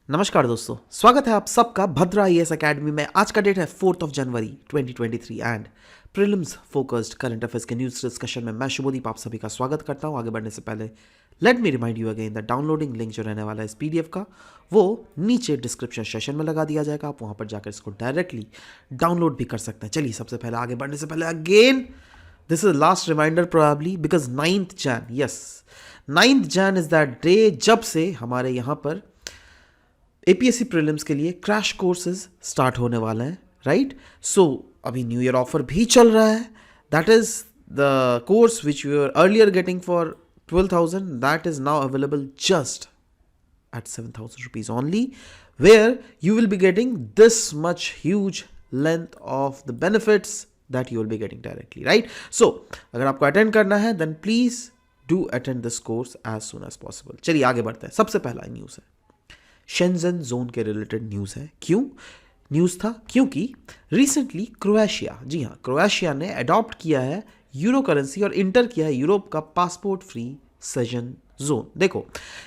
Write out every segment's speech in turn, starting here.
नमस्कार दोस्तों, स्वागत है आप सबका भद्रा आईएएस एकेडमी में। आज का डेट है 4 जनवरी 2023 and prelims focused current affairs के न्यूज़ डिस्कशन में मैं शुभदीप आप सभी का स्वागत करता हूं। आगे बढ़ने से पहले let me remind you again the downloading link जो रहने वाला है इस पीडीएफ का वो नीचे डिस्क्रिप्शन सेशन में लगा दिया जाएगा। आप वहां पर जाकर इसको डायरेक्टली डाउनलोड भी कर सकते हैं। चलिए सबसे पहले आगे बढ़ने से पहले again this is last reminder probably because 9th Jan, yes 9th Jan is that day जब से हमारे यहाँ पर एपीएससी प्रीलिम्स के लिए क्रैश कोर्सेज स्टार्ट होने वाले हैं, राइट। सो अभी न्यू ईयर ऑफर भी चल रहा है। That is the course which you are earlier getting for 12,000 that is now available just at 7,000 rupees only, where you will be getting this much huge length of the benefits that you will be getting directly, right? So अगर आपको attend करना है then please do attend this course as soon as possible. चलिए आगे बढ़ते हैं। सबसे पहला न्यूज़ है शेंजन जोन के रिलेटेड न्यूज़ है। क्यों न्यूज़ था? क्योंकि रिसेंटली क्रोएशिया, जी हाँ, क्रोएशिया ने अडॉप्ट किया है यूरो करेंसी और इंटर किया है यूरोप का पासपोर्ट फ्री सेशन जोन। देखो,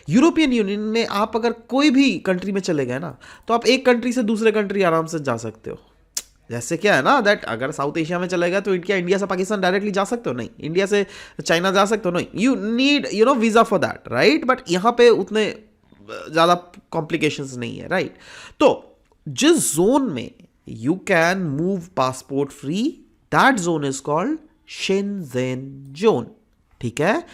यूरोपियन यूनियन में आप अगर कोई भी कंट्री में चले गए ना तो आप एक कंट्री से दूसरे कंट्री आराम से जा सकते हो। जैसे क्या है ना दैट अगर साउथ एशिया में चले गए तो इंडिया से पाकिस्तान डायरेक्टली जा सकते हो? नहीं। इंडिया से चाइना जा सकते हो? नहीं। You need visa for that, right. But यहाँ पे उतने ज़्यादा कॉम्प्लिकेशंस नहीं है, राइट। तो जिस जोन में you can move passport free that zone is called Shenzhen zone, ठीक है।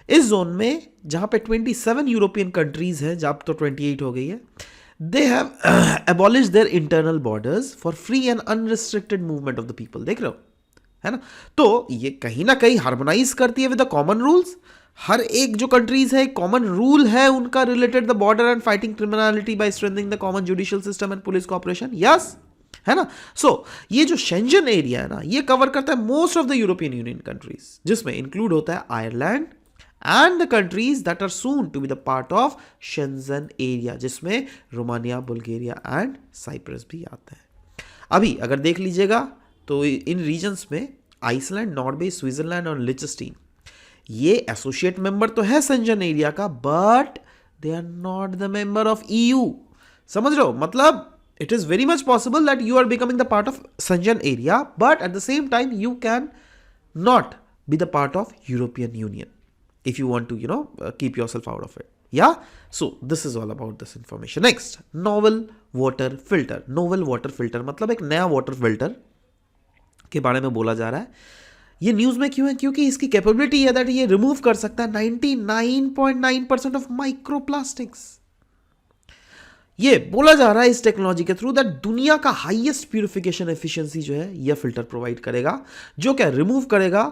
इस जोन में जहां पे 27 यूरोपियन कंट्रीज हैं, जब तो 28 हो गई है, they have abolish their internal borders for free and unrestricted movement of the people. देख रहे हो, है ना। तो ये कहीं ना कहीं हार्मोनाइज करती है विद द कॉमन रूल्स। हर एक जो कंट्रीज है कॉमन रूल है उनका related the border and fighting criminality by strengthening the common judicial system and police cooperation, yes, है ना। सो ये जो शेंजन एरिया है ना ये कवर करता है most of the European Union countries, जिसमें इंक्लूड होता है Ireland and the countries that are soon to be the part of Schengen area, जिसमें रोमानिया, बुल्गारिया एंड साइप्रस भी आता है। अभी अगर देख लीजिएगा तो इन रीजन्स में आइसलैंड, नॉर्वे, स्विट्जरलैंड और लिechtenstein ये एसोसिएट मेंबर तो है शेंजन एरिया का, but they are not the member of EU. समझ रहे हो? मतलब it is very much possible that you are becoming the part of Schengen area, but at the same time you can not be the part of European Union if you want to keep yourself out of it. Yeah, so this is all about this information. Next, novel water filter. Novel water filter मतलब एक नया water filter के बारे में बोला जा रहा है। ये न्यूज़ में क्यों है? क्योंकि इसकी कैपेबिलिटी है दैट ये रिमूव कर सकता है 99.9% ऑफ माइक्रोप्लास्टिक्स। ये बोला जा रहा है इस टेक्नोलॉजी के थ्रू दैट दुनिया का हाईएस्ट प्यूरिफिकेशन एफिशिएंसी जो है यह फिल्टर प्रोवाइड करेगा, जो क्या रिमूव करेगा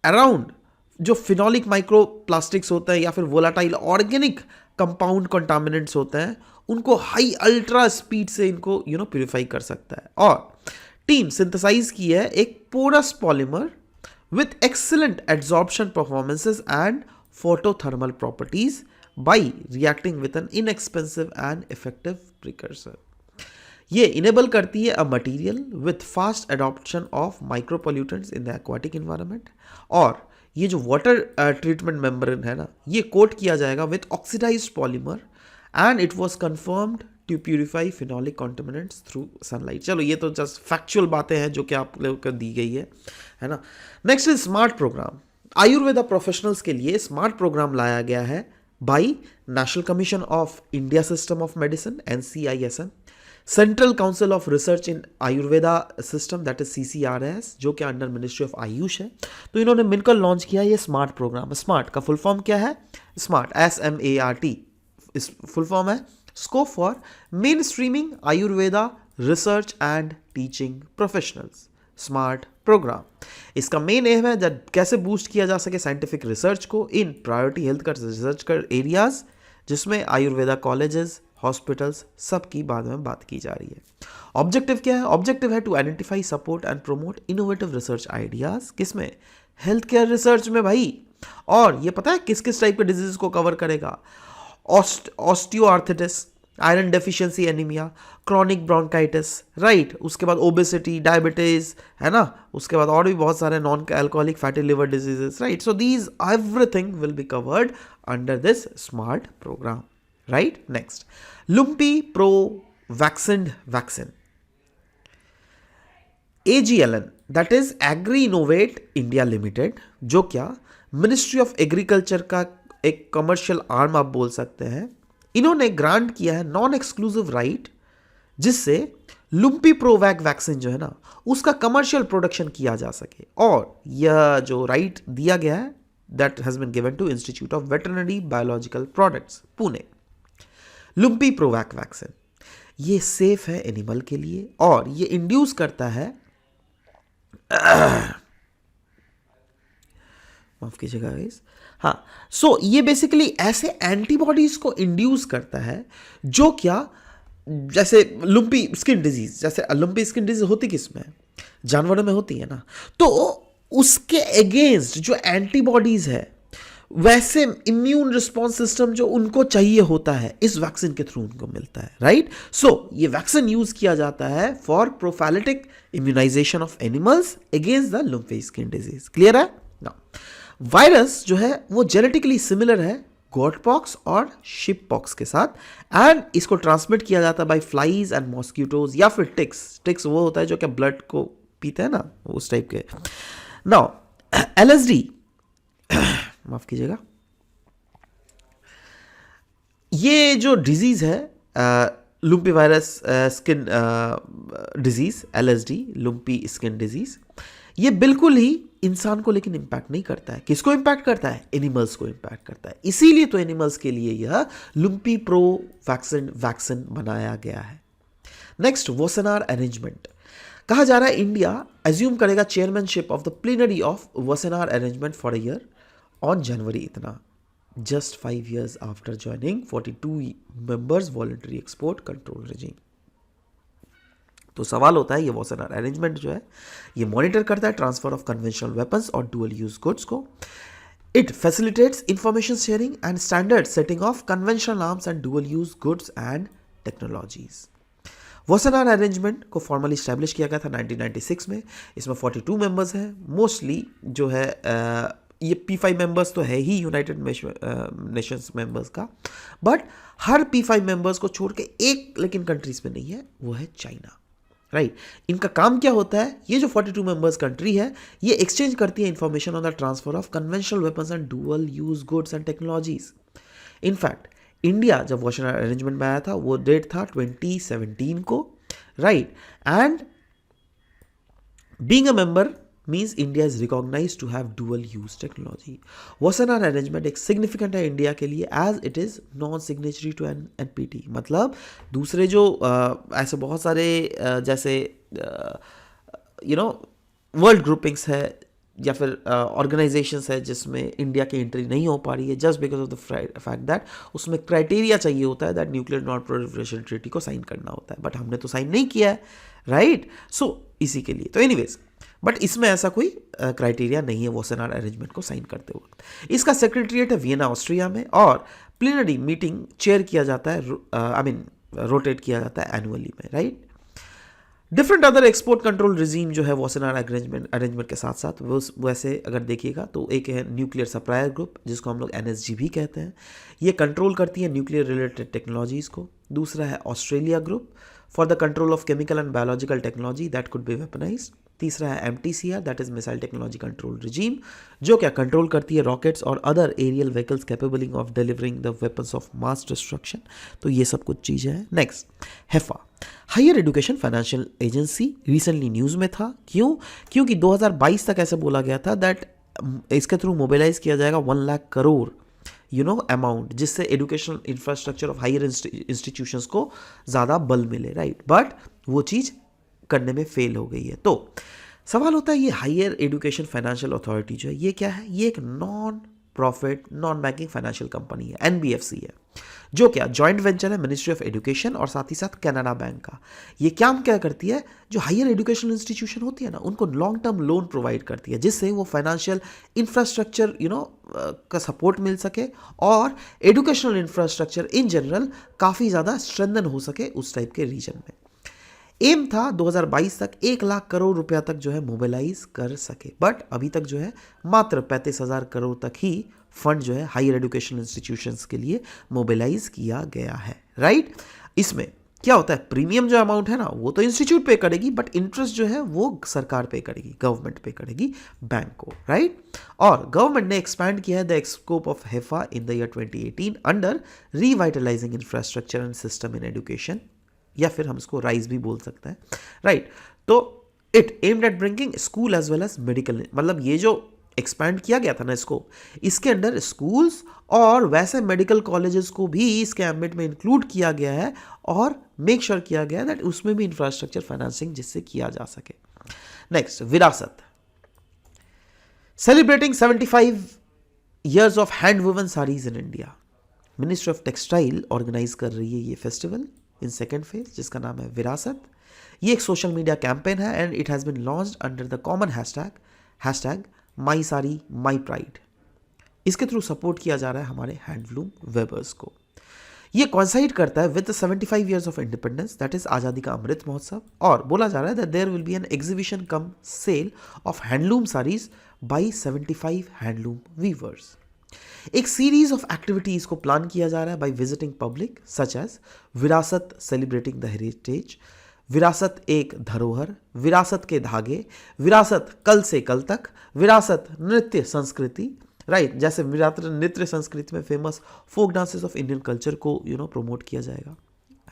अराउंड जो फिनोलिक माइक्रो प्लास्टिक्स होते हैं या फिर वोलाटाइल ऑर्गेनिक कंपाउंड कंटामिनेंट्स होते हैं, उनको हाई अल्ट्रा स्पीड से इनको प्यूरिफाई कर सकता है। और टीम सिंथेसाइज की है एक porous polymer with excellent adsorption performances and photothermal properties by reacting with an inexpensive and effective precursor. ये इनेबल करती है a material with fast adoption of micropollutants in the aquatic environment। और ये जो water treatment membrane है ना ये coat किया जाएगा with oxidized polymer and it was confirmed to purify phenolic contaminants through sunlight। चलो ये तो जस्ट फैक्चुअल बातें हैं जो कि आप लोगों को दी गई है ना। Next is smart programme. Ayurveda professionals के लिए स्मार्ट प्रोग्राम लाया गया है by National Commission of India System of Medicine NCISM, Central Council of Research in Ayurveda System that is CCRS, जो कि अंडर मिनिस्ट्री ऑफ आयुष है। तो इन्होंने मिलकर लॉन्च किया ये स्मार्ट प्रोग्राम। स्मार्ट का फुल फॉर्म क्या है? स्मार्ट SMART इस फुल फॉर्म है scope for mainstreaming Ayurveda research and teaching professionals. Smart programme इसका मेन एम है दैट कैसे बूस्ट किया जा सके साइंटिफिक रिसर्च को इन प्रायोरिटी हेल्थ का रिसर्च कर एरियाज, जिसमें आयुर्वेदा कॉलेजेस, हॉस्पिटल्स सब की बाद में बात की जा रही है। ऑब्जेक्टिव क्या है? ऑब्जेक्टिव है to identify, support and promote innovative research ideas. किसमें? हेल्थ केयर रिसर्च में भाई। और ये पता है किस किस टाइप के डिजीज को कवर करेगा? Osteoarthritis, iron deficiency anaemia, chronic bronchitis, right. उसके बाद ओबेसिटी, डायबिटीज, है ना। उसके बाद और भी बहुत सारे non alcoholic fatty liver diseases, right. So these everything will be covered under this smart programme, right. Next, lumpy pro vaccine AGLN, that is agri innovate India limited, जो क्या मिनिस्ट्री ऑफ एग्रीकल्चर का एक commercial arm आप बोल सकते हैं, इन्होंने grant किया है नॉन एक्सक्लूसिव राइट, जिससे लुम्पी प्रोवैक वैक्सीन जो है ना उसका कमर्शियल प्रोडक्शन किया जा सके। और यह जो राइट दिया गया है that has been given to institute of veterinary biological products Pune. Lumpy provac vaccine ये सेफ है एनिमल के लिए और ये इंड्यूस करता है माफ कीजिएगा गाइस, हाँ, सो ये बेसिकली ऐसे एंटीबॉडीज को इंड्यूस करता है जो क्या, जैसे लुम्पी स्किन डिजीज, जैसे लुम्पी स्किन डिजीज होती किसमें, जानवरों में होती है ना, तो उसके अगेंस्ट जो एंटीबॉडीज है वैसे इम्यून रिस्पॉन्स सिस्टम जो उनको चाहिए होता है इस वैक्सीन के थ्रू उनको मिलता है, राइट। सो ये वैक्सीन यूज किया जाता है for prophylactic immunization of animals against the lumpy skin disease. Clear है ना। वायरस जो है वो जेनेटिकली सिमिलर है गॉट पॉक्स और शिप पॉक्स के साथ, एंड इसको ट्रांसमिट किया जाता है बाय फ्लाइज एंड मॉस्किटोज या फिर टिक्स वो होता है जो क्या ब्लड को पीते हैं ना, उस टाइप के। नाउ LSD माफ कीजिएगा, ये जो डिजीज है lumpy virus skin disease, LSD lumpy skin disease, ये बिल्कुल ही इंसान को लेकिन इंपैक्ट नहीं करता है। किसको इंपैक्ट करता है? एनिमल्स को इंपैक्ट करता है। इसीलिए तो एनिमल्स के लिए यह लुम्पी प्रो वैक्सीन बनाया गया है। Next, Wassenaar arrangement. कहा जा रहा है इंडिया एज्यूम करेगा chairmanship of the plenary of Wassenaar arrangement for a year on January इतना, just 5 years after joining 42 members voluntary export control regime। तो सवाल होता है ये वॉसेनार अरेंजमेंट जो है ये मॉनिटर करता है ट्रांसफर ऑफ कन्वेंशनल वेपन्स और डुअल यूज गुड्स को। It facilitates information sharing and standard setting of conventional arms and dual use goods and technologies. Wassenaar arrangement को फॉर्मली स्टैब्लिश किया गया था 1996 में। इसमें 42 मेंबर्स हैं। मोस्टली जो है ये P5 मेंबर्स तो है ही यूनाइटेड नेशंस मेंबर्स का, बट हर P5 मेंबर्स को छोड़ के एक लेकिन कंट्रीज में नहीं है, वो है चाइना, राइट। इनका काम क्या होता है? ये जो 42 मेंबर्स कंट्री है ये एक्सचेंज करती है information on the transfer of conventional weapons and dual use goods and technologies. In fact India जब वॉसेनार अरेंजमेंट में आया था वो डेट था 2017 को, right, and being a member means India is recognized to have dual use technology। Wassenaar arrangement एक significant है India के लिए as it is non signatory to an NPT। मतलब दूसरे जो ऐसे बहुत सारे जैसे वर्ल्ड ग्रुपिंग्स है या फिर ऑर्गेनाइजेशंस है जिसमें इंडिया की एंट्री नहीं हो पा रही है just because of the fact that उसमें क्राइटेरिया चाहिए होता है that nuclear non proliferation treaty को साइन करना होता है, बट हमने तो साइन नहीं किया है, राइट। सो इसी के लिए तो एनीवेज, बट इसमें ऐसा कोई क्राइटेरिया नहीं है वॉसेनार अरेंजमेंट को साइन करते वक्त। इसका सेक्रेटरीट है वियना ऑस्ट्रिया में और प्लीनरी मीटिंग चेयर किया जाता है, रोटेट किया जाता है एनुअली में, right. Different other export control regime जो है वॉसेनार अरेंजमेंट के साथ साथ वैसे अगर देखिएगा तो एक है न्यूक्लियर सप्लायर ग्रुप जिसको हम लोग NSG भी कहते हैं, ये कंट्रोल करती है न्यूक्लियर रिलेटेड टेक्नोलॉजीज को। दूसरा है Australia group for the control of chemical and biological technology that could be weaponized. तीसरा है MTCR that is missile technology control regime जो क्या कंट्रोल करती है रॉकेट्स और other aerial vehicles capable of delivering the weapons of mass destruction. तो ये सब कुछ चीज़ें हैं। Next, HEFA higher education financial agency, recently news में था। क्योंकि 2022 तक ऐसे बोला गया था दैट इसके थ्रू मोबिलाइज किया जाएगा 1 लाख करोड़ अमाउंट, जिससे educational infrastructure of higher institutions को ज़्यादा बल मिले, राइट, बट वो चीज़ करने में फेल हो गई है। तो सवाल होता है ये हायर एजुकेशन फाइनेंशियल अथॉरिटी जो है ये क्या है? ये एक non profit non banking financial company है, NBFC है, जो क्या जॉइंट वेंचर है मिनिस्ट्री ऑफ एजुकेशन और साथ ही साथ कनाडा बैंक का। ये क्या करती है? जो हायर एजुकेशनल इंस्टीट्यूशन होती है ना उनको लॉन्ग टर्म लोन प्रोवाइड करती है जिससे वो फाइनेंशियल इंफ्रास्ट्रक्चर का सपोर्ट मिल सके और एजुकेशनल इंफ्रास्ट्रक्चर इन जनरल काफ़ी ज़्यादा स्ट्रेंथन हो सके उस टाइप के रीजन में। एम था 2022 तक 1 लाख करोड़ रुपया तक जो है मोबिलाइज कर सके, बट अभी तक जो है मात्र 35,000 करोड़ तक ही फंड जो है हायर एजुकेशनल इंस्टीट्यूशंस के लिए मोबिलाइज किया गया है, राइट। इसमें क्या होता है, प्रीमियम जो अमाउंट है ना वो तो इंस्टीट्यूट पे करेगी, बट इंटरेस्ट जो है वो सरकार पे करेगी, गवर्नमेंट पे करेगी बैंक को, राइट। और गवर्नमेंट ने एक्सपैंड किया है the scope of HEFA in the year 2018 under revitalizing infrastructure and system in education, या फिर हम इसको राइज भी बोल सकते हैं, राइट। तो it aimed at bringing school as well as medical, मतलब ये जो एक्सपैंड किया गया था ना इसको, इसके अंडर स्कूल्स और वैसे मेडिकल कॉलेजेस को भी इसके एम्बिट में इंक्लूड किया गया है और मेक श्योर किया गया है दैट उसमें भी इंफ्रास्ट्रक्चर फाइनेंसिंग जिससे किया जा सके। Next, Virasat, celebrating 75 years of hand woven saris in India. Ministry of textile organise कर रही है ये फेस्टिवल इन सेकेंड फेज, जिसका नाम है विरासत। ये एक सोशल मीडिया कैंपेन है and it has been launched under the common hashtag my sari my pride. इसके थ्रू सपोर्ट किया जा रहा है हमारे हैंडलूम वेबर्स को। ये कॉन्साइड करता है with 75 years of independence, that is Azadi ka Amrit Mahotsav, और बोला जा रहा है that there will be an exhibition cum sale of handloom saris by 75 handloom weavers. एक सीरीज ऑफ एक्टिविटीज को प्लान किया जा रहा है by visiting public such as Virasat celebrating the heritage, Virasat एक धरोहर, विरासत के धागे, विरासत कल से कल तक, विरासत नृत्य संस्कृति, राइट, जैसे विरासत नृत्य संस्कृति में famous folk dances of Indian culture को प्रमोट किया जाएगा,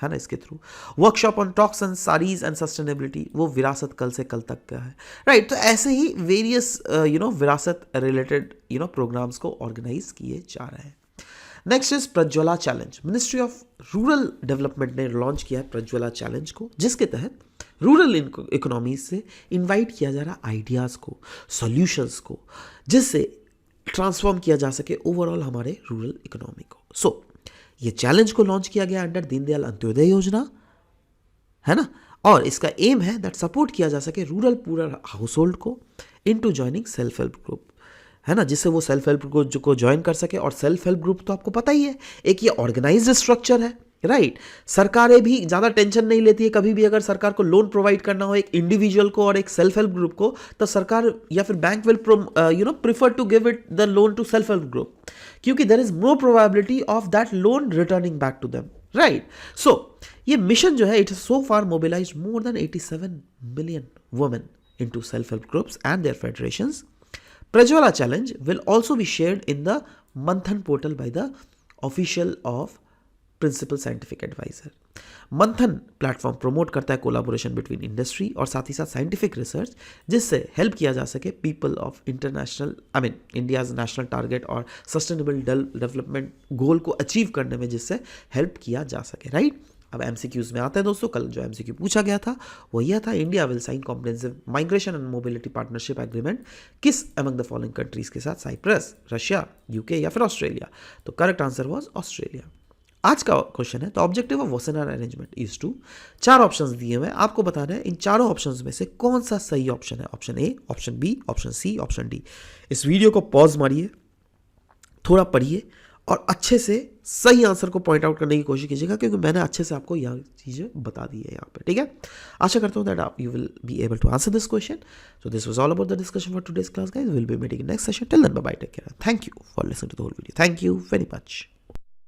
है ना, इसके थ्रू। Workshop on talks and saris and sustainability, वो विरासत कल से कल तक का है, राइट। तो ऐसे ही वेरियस विरासत रिलेटेड प्रोग्राम्स को ऑर्गेनाइज किए जा रहे हैं। Next is Prajwala challenge. Ministry of rural development ने लॉन्च किया है प्रज्वला चैलेंज को, जिसके तहत रूरल इकोनॉमी से इनवाइट किया जा रहा आइडियाज़ को, सॉल्यूशंस को, जिससे ट्रांसफॉर्म किया जा सके ओवरऑल हमारे रूरल इकोनॉमी को। सो ये चैलेंज को लॉन्च किया गया अंडर दीनदयाल अंत्योदय योजना, है ना, और इसका एम है दैट सपोर्ट किया जा सके रूरल पूरल हाउस होल्ड को into joining self help group, है ना, जिससे वो सेल्फ हेल्प ग्रुप को ज्वाइन कर सके। और सेल्फ हेल्प ग्रुप तो आपको पता ही है, एक ये ऑर्गेनाइज्ड स्ट्रक्चर है, राइट। सरकारें भी ज़्यादा टेंशन नहीं लेती है, कभी भी अगर सरकार को लोन प्रोवाइड करना हो एक इंडिविजुअल को और एक सेल्फ हेल्प ग्रुप को, तो सरकार या फिर bank will prefer to give it the loan to self help group, क्योंकि there is more probability of that loan returning back to them, right. So ये मिशन जो है it is so far mobilized more than 87 million women into self-help groups and their federations. Prajwala Challenge will also be shared in the Manthan portal by the official of principal scientific adviser. Manthan platform promote करता है collaboration between industry और साथ ही साथ scientific research, जिससे help किया जा सके people of India's national target और सस्टेनेबल डेवलपमेंट गोल को अचीव करने में, जिससे हेल्प किया जा सके, राइट। अब एमसीक्यूज में आते हैं दोस्तों। कल जो एमसीक्यू पूछा गया था वो यह था, India will sign comprehensive migration and mobility partnership agreement किस अमंग द फॉलोइंग कंट्रीज के साथ, साइप्रस, रशिया, यूके या फिर ऑस्ट्रेलिया। तो करेक्ट आंसर वाज ऑस्ट्रेलिया। आज का क्वेश्चन है, the objective of Wassenaar arrangement is to, 4 options दिए हुए, आपको बताना है इन चारों ऑप्शंस में से कौन सा सही ऑप्शन है। Option A, option B, option C, option D. इस वीडियो को पॉज मारिए, थोड़ा पढ़िए और अच्छे से सही आंसर को पॉइंट आउट करने की कोशिश कीजिएगा, क्योंकि मैंने अच्छे से आपको यह चीज़ें बता दी है यहाँ पे, ठीक है। आशा करता हूँ दैट आप you will be able to answer this question. So this was all about the discussion for today's class guys. Will be meeting in next session. Till then bye bye, take care, thank you for listening to the whole video, thank you very much.